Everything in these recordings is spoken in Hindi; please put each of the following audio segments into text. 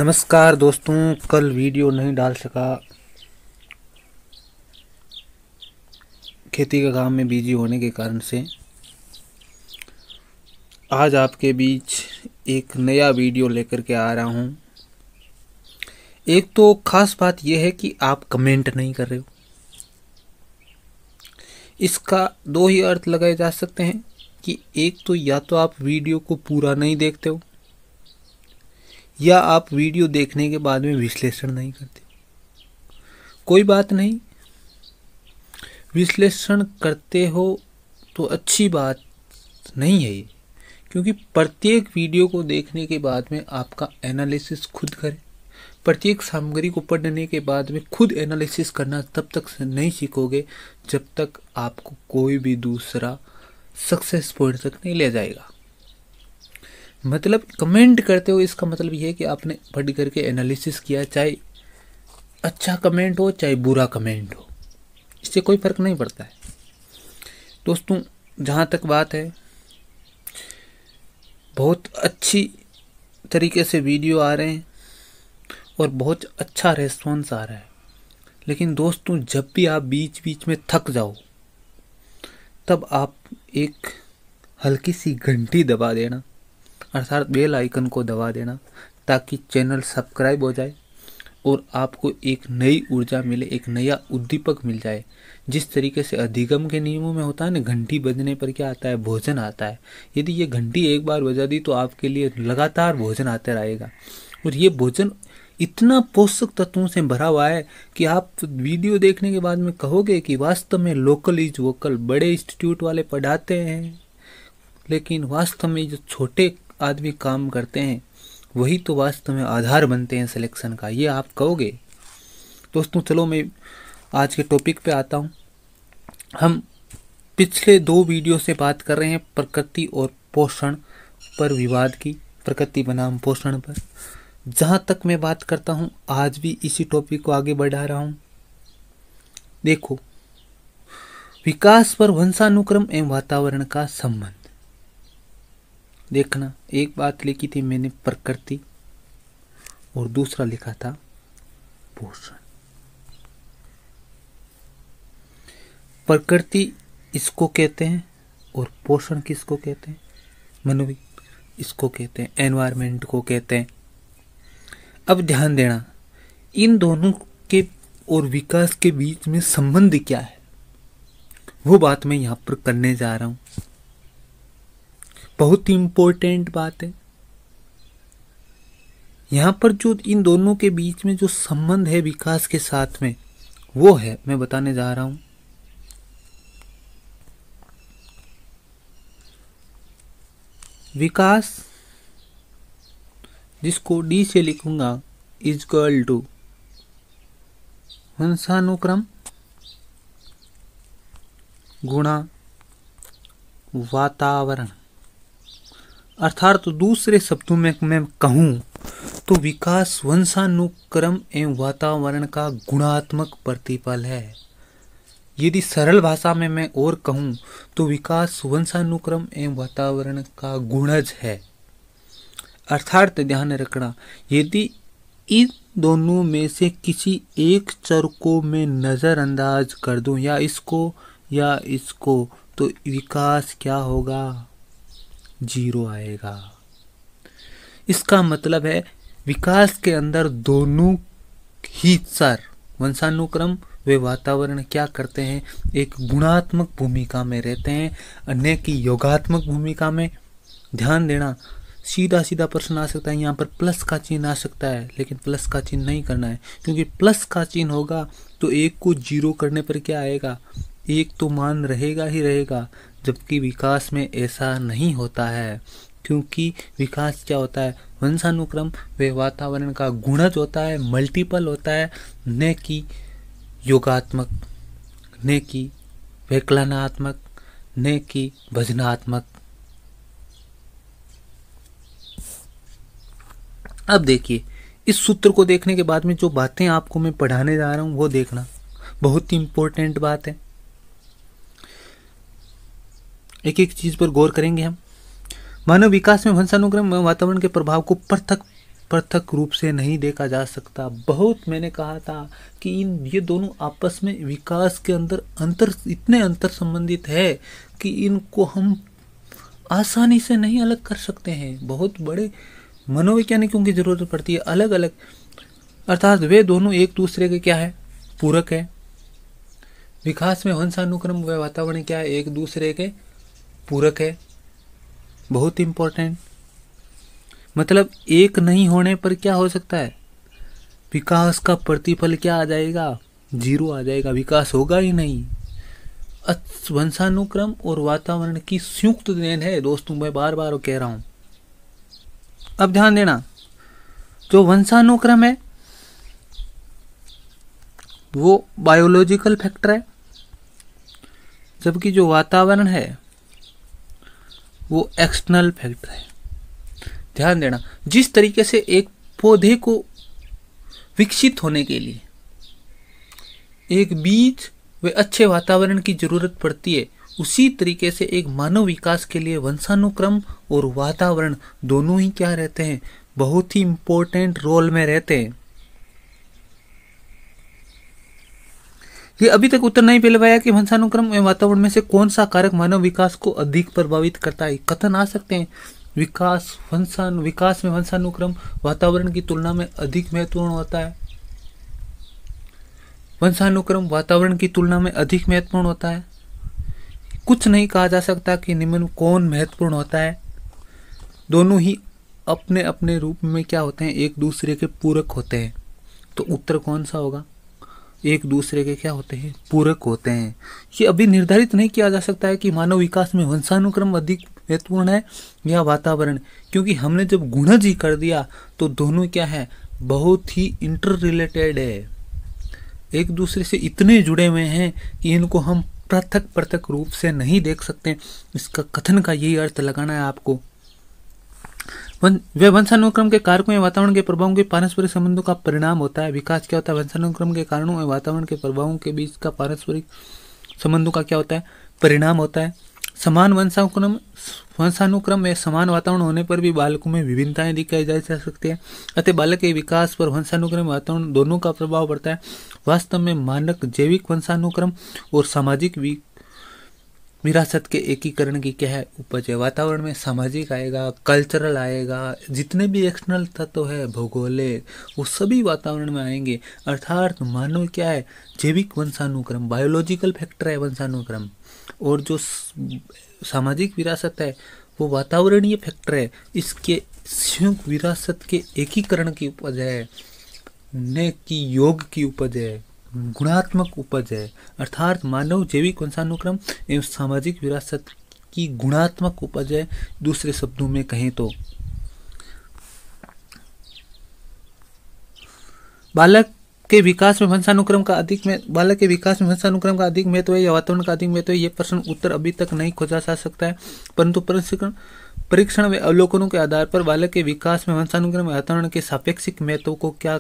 नमस्कार दोस्तों, कल वीडियो नहीं डाल सका। खेती का काम में बिजी होने के कारण से आज आपके बीच एक नया वीडियो लेकर के आ रहा हूं। एक तो खास बात यह है कि आप कमेंट नहीं कर रहे हो। इसका दो ही अर्थ लगाए जा सकते हैं कि एक तो या तो आप वीडियो को पूरा नहीं देखते हो या आप वीडियो देखने के बाद में विश्लेषण नहीं करते। कोई बात नहीं, विश्लेषण करते हो तो अच्छी बात नहीं है ये, क्योंकि प्रत्येक वीडियो को देखने के बाद में आपका एनालिसिस खुद करें। प्रत्येक सामग्री को पढ़ने के बाद में खुद एनालिसिस करना तब तक नहीं सीखोगे जब तक आपको कोई भी दूसरा सक्सेस पॉइंट तक नहीं ले जाएगा। मतलब कमेंट करते हो, इसका मतलब यह है कि आपने पढ़ करके एनालिसिस किया, चाहे अच्छा कमेंट हो चाहे बुरा कमेंट हो, इससे कोई फर्क नहीं पड़ता है। दोस्तों, जहाँ तक बात है, बहुत अच्छी तरीके से वीडियो आ रहे हैं और बहुत अच्छा रेस्पॉन्स आ रहा है। लेकिन दोस्तों, जब भी आप बीच बीच में थक जाओ तब आप एक हल्की सी घंटी दबा देना, अर्थात बेल आइकन को दबा देना, ताकि चैनल सब्सक्राइब हो जाए और आपको एक नई ऊर्जा मिले, एक नया उद्दीपक मिल जाए। जिस तरीके से अधिगम के नियमों में होता है ना, घंटी बजने पर क्या आता है? भोजन आता है। यदि ये घंटी एक बार बजा दी तो आपके लिए लगातार भोजन आता रहेगा। और ये भोजन इतना पोषक तत्वों से भरा हुआ है कि आप वीडियो देखने के बाद में कहोगे कि वास्तव में लोकल इज वोकल। बड़े इंस्टीट्यूट वाले पढ़ाते हैं, लेकिन वास्तव में जो छोटे आदमी काम करते हैं वही तो वास्तव में आधार बनते हैं सिलेक्शन का, ये आप कहोगे। दोस्तों, चलो मैं आज के टॉपिक पे आता हूँ। हम पिछले दो वीडियो से बात कर रहे हैं प्रकृति और पोषण पर विवाद की, प्रकृति बनाम पोषण पर। जहाँ तक मैं बात करता हूँ, आज भी इसी टॉपिक को आगे बढ़ा रहा हूँ। देखो, विकास पर वंशानुक्रम एवं वातावरण का संबंध। देखना, एक बात लिखी थी मैंने प्रकृति और दूसरा लिखा था पोषण। प्रकृति इसको कहते हैं और पोषण किसको कहते हैं? मनोविद इसको कहते हैं, एनवायरमेंट को कहते हैं। अब ध्यान देना, इन दोनों के और विकास के बीच में संबंध क्या है, वो बात मैं यहां पर करने जा रहा हूं। बहुत ही इंपॉर्टेंट बात है। यहां पर जो इन दोनों के बीच में जो संबंध है विकास के साथ में, वो है मैं बताने जा रहा हूं। विकास, जिसको डी से लिखूंगा, इज इक्वल टू वंशानुक्रम गुणा वातावरण। अर्थात तो दूसरे शब्दों में मैं कहूं तो विकास वंशानुक्रम एवं वातावरण का गुणात्मक प्रतिफल है। यदि सरल भाषा में मैं और कहूं तो विकास वंशानुक्रम एवं वातावरण का गुणज है। अर्थात ध्यान रखना, यदि इन दोनों में से किसी एक चर को मैं नजरअंदाज कर दूं, या इसको, तो विकास क्या होगा? 0 आएगा। इसका मतलब है विकास के अंदर दोनों ही चर, वंशानुक्रम व वातावरण, क्या करते हैं? एक गुणात्मक भूमिका में रहते हैं, अन्य की योगात्मक भूमिका में। ध्यान देना, सीधा सीधा प्रश्न आ सकता है, यहाँ पर प्लस का चिन्ह आ सकता है, लेकिन प्लस का चिन्ह नहीं करना है, क्योंकि प्लस का चिन्ह होगा तो 1 को 0 करने पर क्या आएगा? 1 तो मान रहेगा ही रहेगा। जबकि विकास में ऐसा नहीं होता है, क्योंकि विकास क्या होता है? वंशानुक्रम व वातावरण का गुणज होता है, मल्टीपल होता है, न कि योगात्मक, न कि वैकलनात्मक, न कि भजनात्मक। अब देखिए, इस सूत्र को देखने के बाद में जो बातें आपको मैं पढ़ाने जा रहा हूं वो देखना, बहुत ही इंपॉर्टेंट बात है। एक एक चीज पर गौर करेंगे हम। मानव विकास में वंशानुक्रम एवं वातावरण के प्रभाव को पृथक पृथक रूप से नहीं देखा जा सकता। बहुत मैंने कहा था कि ये दोनों आपस में विकास के अंतर इतने अंतर संबंधित है कि इनको हम आसानी से नहीं अलग कर सकते हैं। बहुत बड़े मनोवैज्ञानिकों की जरूरत पड़ती है अलग अलग, अर्थात वे दोनों एक दूसरे के क्या है, पूरक है। विकास में वंशानुक्रम व वातावरण क्या है, एक दूसरे के पूरक है। बहुत इंपॉर्टेंट, मतलब एक नहीं होने पर क्या हो सकता है, विकास का प्रतिफल क्या आ जाएगा, 0 आ जाएगा, विकास होगा ही नहीं। वंशानुक्रम और वातावरण की संयुक्त देन है दोस्तों, मैं बार बार कह रहा हूं। अब ध्यान देना, जो वंशानुक्रम है वो बायोलॉजिकल फैक्टर है, जबकि जो वातावरण है वो एक्सटर्नल फैक्टर है। ध्यान देना, जिस तरीके से एक पौधे को विकसित होने के लिए एक बीज व अच्छे वातावरण की जरूरत पड़ती है, उसी तरीके से एक मानव विकास के लिए वंशानुक्रम और वातावरण दोनों ही क्या रहते हैं, बहुत ही इंपॉर्टेंट रोल में रहते हैं। ये अभी तक उत्तर नहीं मिल पाया कि वंशानुक्रम एवं वातावरण में से कौन सा कारक मानव विकास को अधिक प्रभावित करता है। कथन आ सकते हैं, विकास में वंशानुक्रम वातावरण की तुलना में अधिक महत्वपूर्ण होता है। वंशानुक्रम वातावरण की तुलना में अधिक महत्वपूर्ण होता है। कुछ नहीं कहा जा सकता कि निम्न कौन महत्वपूर्ण होता है। दोनों ही अपने अपने रूप में क्या होते हैं, एक दूसरे के पूरक होते हैं। तो उत्तर कौन सा होगा, एक दूसरे के क्या होते हैं, पूरक होते हैं। ये अभी निर्धारित नहीं किया जा सकता है कि मानव विकास में वंशानुक्रम अधिक महत्वपूर्ण है या वातावरण, क्योंकि हमने जब गुणज ही कर दिया तो दोनों क्या है, बहुत ही इंटर रिलेटेड है, एक दूसरे से इतने जुड़े हुए हैं कि इनको हम पृथक पृथक रूप से नहीं देख सकते। इसका कथन का यही अर्थ लगाना है आपको। वे वंशानुक्रम के कारकों या वातावरण के प्रभावों के पारस्परिक संबंधों का परिणाम होता है। विकास क्या होता है, वंशानुक्रम के कारणों और वातावरण के प्रभावों के बीच का पारस्परिक संबंधों का क्या होता है, परिणाम होता है। समान वंशानुक्रम में समान वातावरण होने पर भी बालकों में विभिन्नताएं दिखाई जा सकती है। अतः बालक के विकास पर वंशानुक्रम वातावरण दोनों का प्रभाव पड़ता है। वास्तव में मानक जैविक वंशानुक्रम और सामाजिक विरासत के एकीकरण की क्या है, उपज है। वातावरण में सामाजिक आएगा, कल्चरल आएगा, जितने भी एक्सटर्नल तत्व है, भौगोलिक, वो सभी वातावरण में आएंगे। अर्थात मानव क्या है, जैविक वंशानुक्रम, बायोलॉजिकल फैक्टर है वंशानुक्रम, और जो सामाजिक विरासत है वो वातावरणीय फैक्टर है। इसके संयुक्त विरासत के एकीकरण की उपज है, न कि योग की उपज है, गुणात्मक उपज है। अर्थात मानव जैविक वंशानुक्रम एवं सामाजिक विरासत की गुणात्मक उपज है। दूसरे शब्दों में कहें तो बालक के विकास में वंशानुक्रम का अधिक महत्व है या वातावरण का अधिक महत्व है, ये प्रश्न उत्तर अभी तक नहीं खोजा जा सकता है। परंतु परीक्षण व अवलोकनों के आधार पर बालक के विकास में वंशानुक्रम वातावरण के सापेक्षिक महत्व को क्या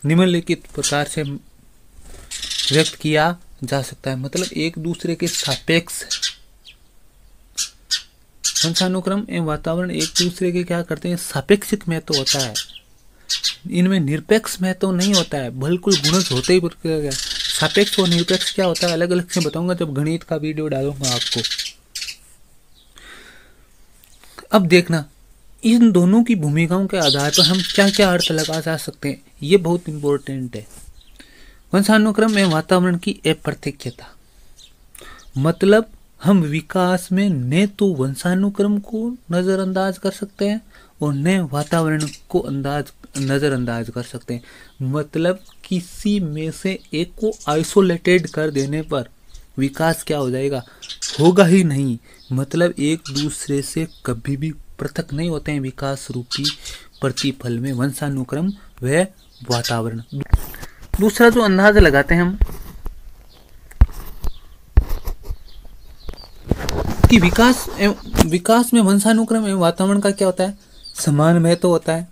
निम्नलिखित प्रकार से व्यक्त किया जा सकता है। मतलब एक दूसरे के सापेक्ष वंशानुक्रम एवं वातावरण एक दूसरे के क्या करते हैं, सापेक्षिक महत्व होता है। इनमें निरपेक्ष महत्व नहीं होता है, बिल्कुल गुणज होते ही। सापेक्ष और निरपेक्ष क्या होता है अलग अलग से बताऊंगा जब गणित का वीडियो डालूंगा आपको। अब देखना, इन दोनों की भूमिकाओं के आधार पर हम क्या क्या अर्थ लगा जा सकते हैं, ये बहुत इंपॉर्टेंट है। वंशानुक्रम एवं वातावरण की अप्रत्यक्षता, मतलब हम विकास में न तो वंशानुक्रम को नजरअंदाज कर सकते हैं और न वातावरण को नजरअंदाज कर सकते हैं। मतलब किसी में से एक को आइसोलेटेड कर देने पर विकास क्या हो जाएगा, होगा ही नहीं। मतलब एक दूसरे से कभी भी पृथक नहीं होते हैं विकास रूपी प्रतिफल में वंशानुक्रम व वातावरण। दूसरा जो अंदाजा लगाते हैं हम कि विकास में वंशानुक्रम एवं वातावरण का क्या होता है, समान महत्व होता है।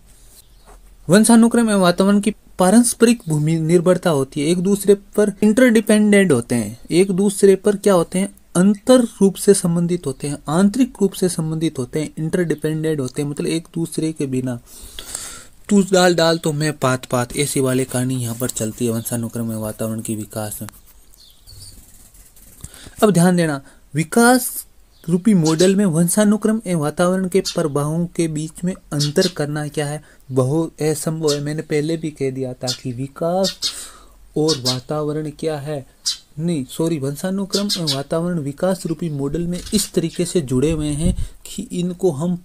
वंशानुक्रम एवं वातावरण की पारस्परिक भूमि निर्भरता होती है, एक दूसरे पर इंटरडिपेंडेंट होते हैं, एक दूसरे पर क्या होते हैं, अंतर रूप से संबंधित होते हैं, आंतरिक रूप से संबंधित होते हैं, इंटरडिपेंडेंट होते हैं। मतलब एक दूसरे के बिना तू डाल डाल तो मैं पात पात, ऐसी वाली कहानी यहाँ पर चलती है वंशानुक्रम में वातावरण की विकास में। अब ध्यान देना, विकास रूपी मॉडल में वंशानुक्रम एवं वातावरण के प्रभावों के बीच में अंतर करना क्या है, बहुत असंभव है। मैंने पहले भी कह दिया था कि विकास और वातावरण क्या है, नहीं सॉरी, वंशानुक्रम एवं वातावरण विकास रूपी मॉडल में इस तरीके से जुड़े हुए हैं कि इनको हम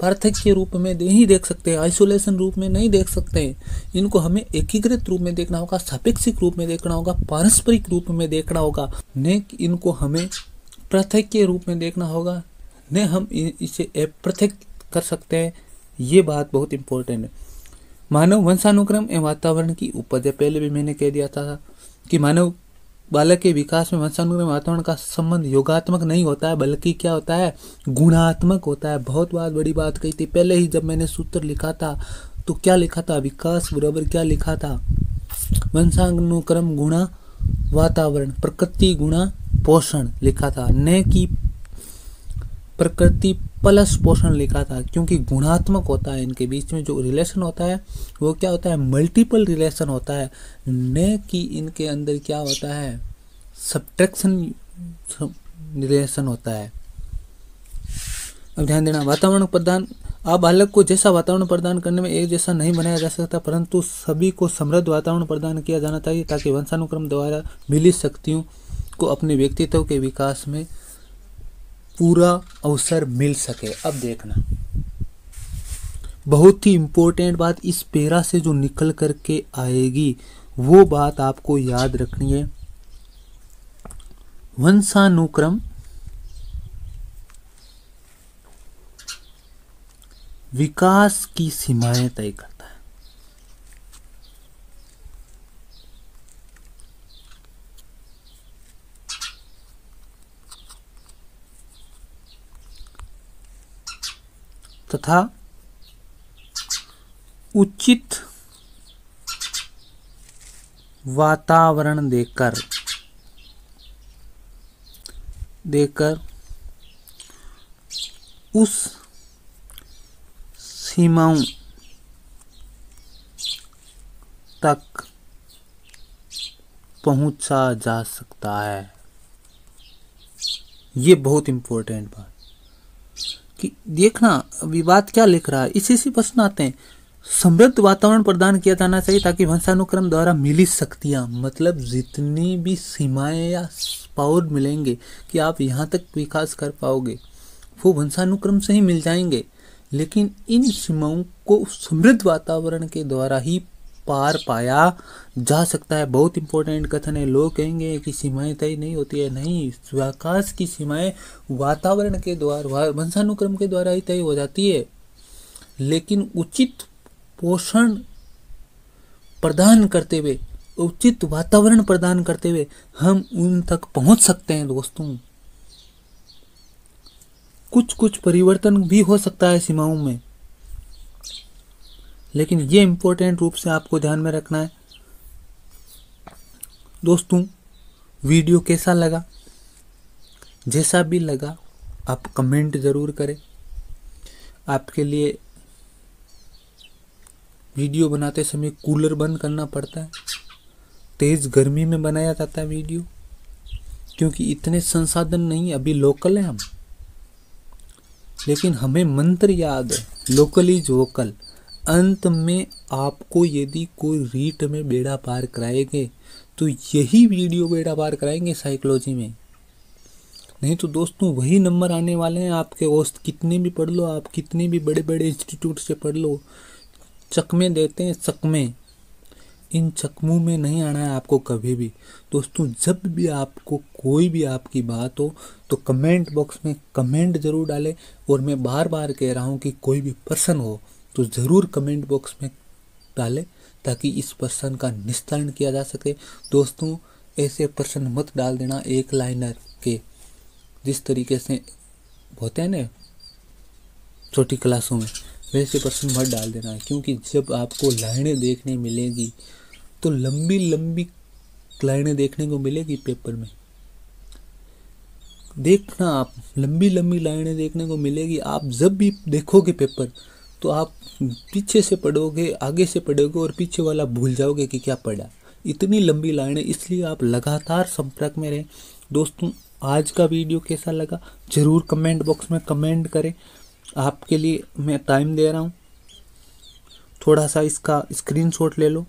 पार्थक्य रूप में नहीं देख सकते, आइसोलेशन रूप में नहीं देख सकते। इनको हमें एकीकृत रूप में देखना होगा, सापेक्षिक रूप में देखना होगा, पारस्परिक रूप में देखना होगा, न इनको हमें पृथक के रूप में देखना होगा, न हम इसे अपृथक कर सकते हैं। ये बात बहुत इंपॉर्टेंट है। मानव वंशानुक्रम एवं वातावरण की उपज है। पहले भी मैंने कह दिया था कि मानव बालक के विकास में वंशानुक्रम वातावरण का संबंध योगात्मक नहीं होता है, बल्कि क्या होता है, गुणात्मक होता है। बहुत बड़ी बात कही थी पहले ही, जब मैंने सूत्र लिखा था तो क्या लिखा था, विकास बराबर क्या लिखा था, वंशानुक्रम गुणा वातावरण, प्रकृति गुणा पोषण लिखा था, न कि प्रकृति प्लस पोषण लिखा था। क्योंकि गुणात्मक होता है, इनके बीच में जो रिलेशन होता है वो क्या होता है, मल्टीपल रिलेशन होता है, न कि इनके अंदर क्या होता है, सब्ट्रैक्शन रिलेशन होता है। अब ध्यान देना, वातावरण प्रदान, आप बालक को जैसा वातावरण प्रदान करने में एक जैसा नहीं बनाया जा सकता, परंतु सभी को समृद्ध वातावरण प्रदान किया जाना चाहिए ताकि वंशानुक्रम द्वारा मिली शक्तियों को अपने व्यक्तित्व के विकास में पूरा अवसर मिल सके। अब देखना, बहुत ही इंपॉर्टेंट बात इस पेरा से जो निकल करके आएगी वो बात आपको याद रखनी है। वंशानुक्रम विकास की सीमाएं तय करता है। तथा उचित वातावरण देकर उस सीमाओं तक पहुंचा जा सकता है। ये बहुत इंपॉर्टेंट बात कि देखना, अभी बात क्या लिख रहा है, इसी से प्रश्न आते हैं। समृद्ध वातावरण प्रदान किया जाना चाहिए ताकि वंशानुक्रम द्वारा मिली शक्तियां, मतलब जितनी भी सीमाएं या पावर मिलेंगे कि आप यहाँ तक विकास कर पाओगे वो वंशानुक्रम से ही मिल जाएंगे, लेकिन इन सीमाओं को समृद्ध वातावरण के द्वारा ही पार पाया जा सकता है। बहुत इंपॉर्टेंट कथन है। लोग कहेंगे कि सीमाएं तय नहीं होती है, नहीं, विकास की सीमाएं वातावरण के द्वारा, वंशानुक्रम के द्वारा ही तय हो जाती है, लेकिन उचित पोषण प्रदान करते हुए, उचित वातावरण प्रदान करते हुए हम उन तक पहुंच सकते हैं। दोस्तों, कुछ परिवर्तन भी हो सकता है सीमाओं में, लेकिन ये इंपॉर्टेंट रूप से आपको ध्यान में रखना है। दोस्तों, वीडियो कैसा लगा, जैसा भी लगा आप कमेंट जरूर करें। आपके लिए वीडियो बनाते समय कूलर बंद करना पड़ता है, तेज गर्मी में बनाया जाता है वीडियो, क्योंकि इतने संसाधन नहीं, अभी लोकल है हम, लेकिन हमें मंत्र याद है, लोकल इज वोकल। अंत में आपको यदि कोई रीट में बेड़ा पार कराएंगे तो यही वीडियो बेड़ा पार कराएंगे साइकोलॉजी में, नहीं तो दोस्तों वही नंबर आने वाले हैं आपके। औसत कितने भी पढ़ लो आप, कितने भी बड़े बड़े इंस्टीट्यूट से पढ़ लो, चकमे देते हैं, चकमे, इन चकमों में नहीं आना है आपको कभी भी। दोस्तों, जब भी आपको कोई भी आपकी बात हो तो कमेंट बॉक्स में कमेंट जरूर डालें, और मैं बार बार कह रहा हूँ कि कोई भी प्रश्न हो तो ज़रूर कमेंट बॉक्स में डालें ताकि इस प्रश्न का निस्तारण किया जा सके। दोस्तों, ऐसे प्रश्न मत डाल देना एक लाइनर के, जिस तरीके से होते हैं ना छोटी क्लासों में, वैसे प्रश्न मत डाल देना, क्योंकि जब आपको लाइनें देखने मिलेगी तो लंबी लंबी लाइनें देखने को मिलेगी पेपर में। देखना, आप लंबी लंबी लाइनें देखने को मिलेगी। आप जब भी देखोगे पेपर तो आप पीछे से पढ़ोगे, आगे से पढ़ोगे और पीछे वाला भूल जाओगे कि क्या पढ़ा। इतनी लंबी लाइन है, इसलिए आप लगातार संपर्क में रहें। दोस्तों, आज का वीडियो कैसा लगा ज़रूर कमेंट बॉक्स में कमेंट करें। आपके लिए मैं टाइम दे रहा हूँ, थोड़ा सा इसका स्क्रीनशॉट ले लो।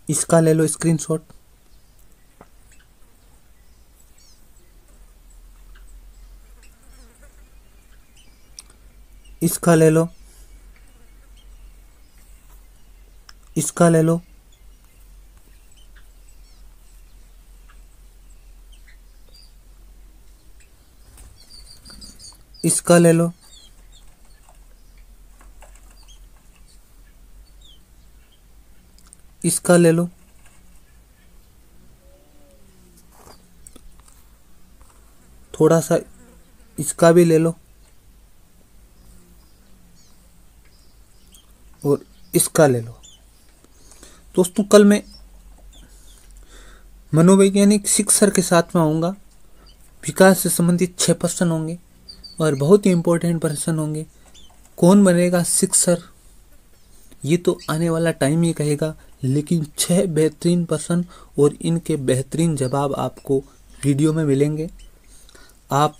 इसका ले लो स्क्रीनशॉट। इसका ले लो, इसका ले लो, इसका ले लो, इसका ले लो, थोड़ा सा इसका भी ले लो और इसका ले लो। दोस्तों, कल मैं मनोवैज्ञानिक शिक्षक के साथ में आऊँगा। विकास से संबंधित 6 प्रश्न होंगे और बहुत ही इम्पोर्टेंट प्रश्न होंगे। कौन बनेगा शिक्षक, ये तो आने वाला टाइम ही कहेगा, लेकिन 6 बेहतरीन प्रश्न और इनके बेहतरीन जवाब आपको वीडियो में मिलेंगे। आप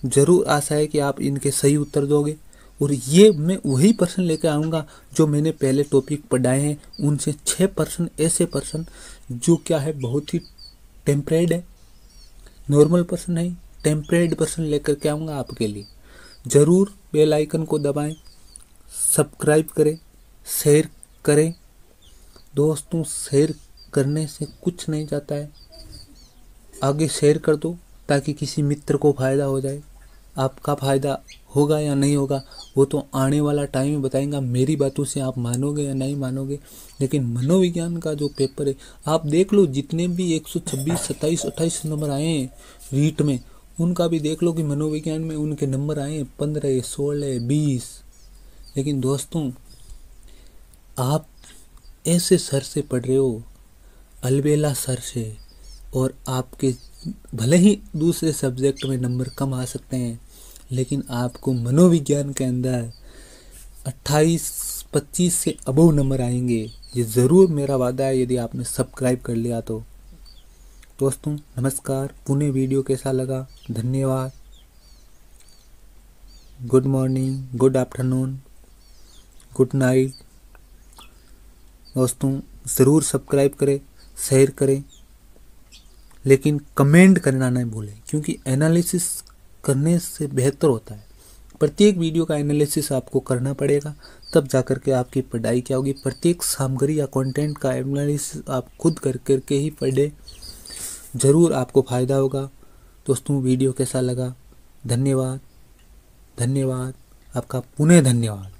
ज़रूर, आशा है कि आप इनके सही उत्तर दोगे और ये मैं वही प्रश्न लेकर आऊँगा जो मैंने पहले टॉपिक पढ़ाए हैं। उनसे 6 प्रश्न, ऐसे प्रश्न जो क्या है बहुत ही टेम्परेड है, नॉर्मल प्रश्न नहीं, टेम्परेड प्रश्न लेकर के आऊँगा आपके लिए। ज़रूर बेल आइकन को दबाएं, सब्सक्राइब करें, शेयर करें। दोस्तों, शेयर करने से कुछ नहीं जाता है, आगे शेयर कर दो ताकि किसी मित्र को फ़ायदा हो जाए। आपका फ़ायदा होगा या नहीं होगा वो तो आने वाला टाइम ही बताएगा। मेरी बातों से आप मानोगे या नहीं मानोगे, लेकिन मनोविज्ञान का जो पेपर है आप देख लो, जितने भी 126, 27, 28 नंबर आए हैं रीट में, उनका भी देख लो कि मनोविज्ञान में उनके नंबर आए हैं 15, 16, 20। लेकिन दोस्तों, आप ऐसे सर से पढ़ रहे हो, अलबेला सर से, और आपके भले ही दूसरे सब्जेक्ट में नंबर कम आ सकते हैं, लेकिन आपको मनोविज्ञान के अंदर 28, 25 से अबव नंबर आएंगे। ये ज़रूर मेरा वादा है, यदि आपने सब्सक्राइब कर लिया तो। दोस्तों, नमस्कार। पुणे वीडियो कैसा लगा, धन्यवाद। Good morning, good afternoon, good night. दोस्तों, ज़रूर सब्सक्राइब करें, शेयर करें, लेकिन कमेंट करना नहीं भूलें, क्योंकि एनालिसिस करने से बेहतर होता है। प्रत्येक वीडियो का एनालिसिस आपको करना पड़ेगा, तब जाकर के आपकी पढ़ाई क्या होगी। प्रत्येक सामग्री या कंटेंट का एनालिसिस आप खुद कर करके ही पढ़ें, ज़रूर आपको फ़ायदा होगा। दोस्तों, वीडियो कैसा लगा, धन्यवाद, धन्यवाद, आपका पुनः धन्यवाद।